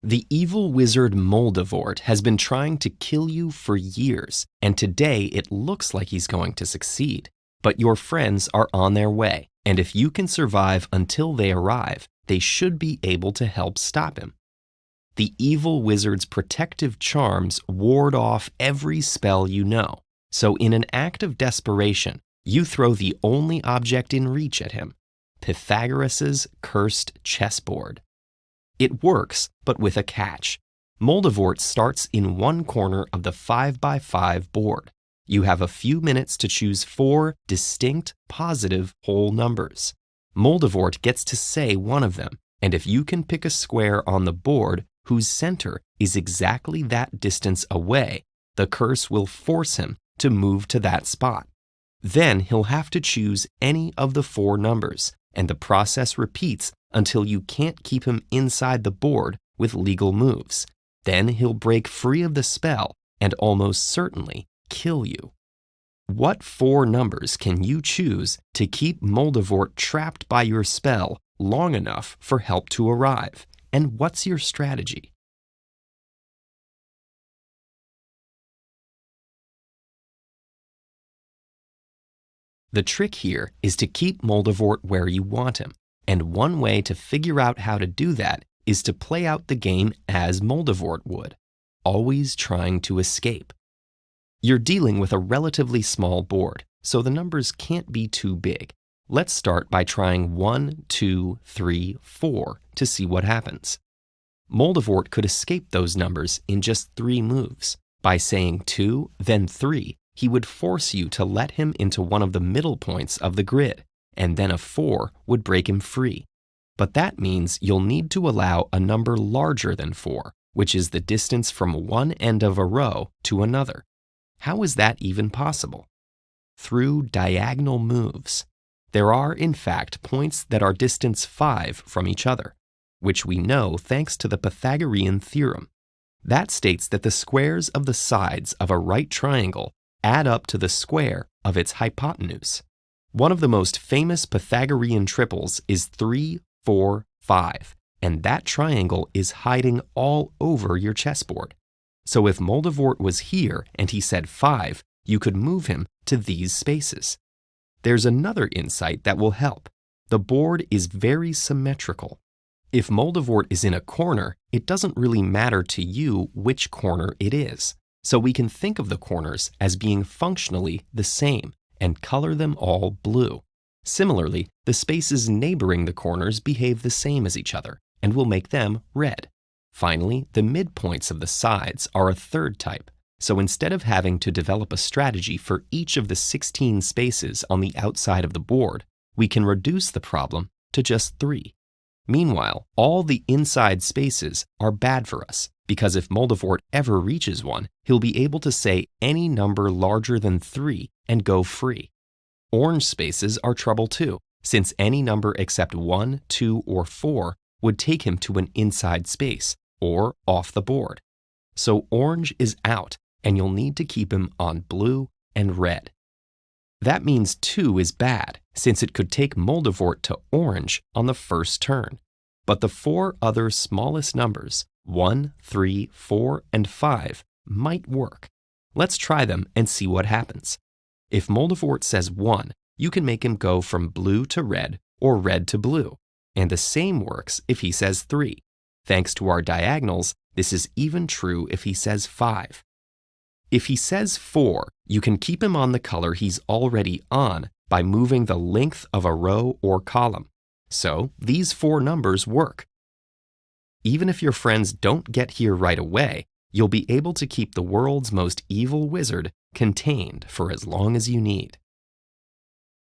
The evil wizard MoldeVort has been trying to kill you for years, and today it looks like he's going to succeed. But your friends are on their way, and if you can survive until they arrive, they should be able to help stop him. The evil wizard's protective charms ward off every spell you know, so in an act of desperation, you throw the only object in reach at him, Pythagoras' cursed chessboard. It works, but with a catch. MoldeVort starts in one corner of the 5x5 board. You have a few minutes to choose 4 distinct positive whole numbers. MoldeVort gets to say one of them, and if you can pick a square on the board whose center is exactly that distance away, the curse will force him to move to that spot. Then he'll have to choose any of the 4 numbers, and the process repeats until you can't keep him inside the board with legal moves. Then he'll break free of the spell and almost certainly kill you. What 4 numbers can you choose to keep MoldeVort trapped by your spell long enough for help to arrive? And what's your strategy? The trick here is to keep MoldeVort where you want him, and one way to figure out how to do that is to play out the game as MoldeVort would, always trying to escape. You're dealing with a relatively small board, so the numbers can't be too big. Let's start by trying 1, 2, 3, 4 to see what happens. MoldeVort could escape those numbers in just 3 moves. By saying 2, then 3, he would force you to let him into one of the middle points of the grid, and then a 4 would break him free. But that means you'll need to allow a number larger than 4, which is the distance from one end of a row to another. How is that even possible? Through diagonal moves. There are, in fact, points that are distance 5 from each other, which we know thanks to the Pythagorean theorem. That states that the squares of the sides of a right triangle add up to the square of its hypotenuse. One of the most famous Pythagorean triples is 3, 4, 5, and that triangle is hiding all over your chessboard. So if MoldeVort was here and he said 5, you could move him to these spaces. There's another insight that will help. The board is very symmetrical. If MoldeVort is in a corner, it doesn't really matter to you which corner it is. So we can think of the corners as being functionally the same and color them all blue. Similarly, the spaces neighboring the corners behave the same as each other, and we'll make them red. Finally, the midpoints of the sides are a third type. So instead of having to develop a strategy for each of the 16 spaces on the outside of the board, we can reduce the problem to just 3. Meanwhile, all the inside spaces are bad for us, because if MoldeVort ever reaches one, he'll be able to say any number larger than 3 and go free. Orange spaces are trouble too, since any number except 1, 2, or 4 would take him to an inside space, or off the board. So orange is out, and you'll need to keep him on blue and red. That means 2 is bad, since it could take MoldeVort to orange on the first turn. But the 4 other smallest numbers, 1, 3, 4, and 5, might work. Let's try them and see what happens. If MoldeVort says 1, you can make him go from blue to red or red to blue. And the same works if he says 3. Thanks to our diagonals, this is even true if he says 5. If he says 4, you can keep him on the color he's already on by moving the length of a row or column. So these 4 numbers work. Even if your friends don't get here right away, you'll be able to keep the world's most evil wizard contained for as long as you need.